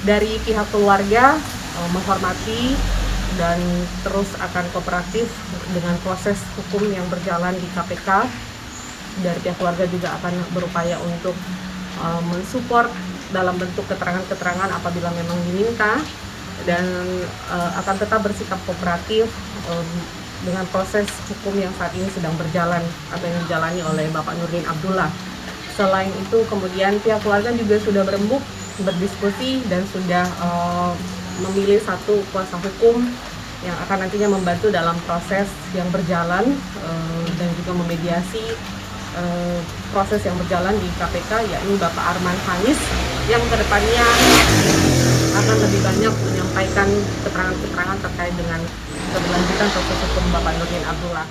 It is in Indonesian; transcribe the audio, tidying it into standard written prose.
Dari pihak keluarga menghormati dan terus akan kooperatif dengan proses hukum yang berjalan di KPK. Dari pihak keluarga juga akan berupaya untuk mensupport dalam bentuk keterangan-keterangan apabila memang diminta, dan akan tetap bersikap kooperatif dengan proses hukum yang saat ini sedang berjalan atau yang dijalani oleh Bapak Nurdin Abdullah. Selain itu, kemudian pihak keluarga juga sudah berembuk, berdiskusi, dan sudah memilih satu kuasa hukum yang akan nantinya membantu dalam proses yang berjalan dan juga memediasi proses yang berjalan di KPK, yakni Bapak Arman Hanis, yang kedepannya akan lebih banyak menyampaikan keterangan-keterangan terkait dengan keberlanjutan proses hukum Bapak Nurdin Abdullah.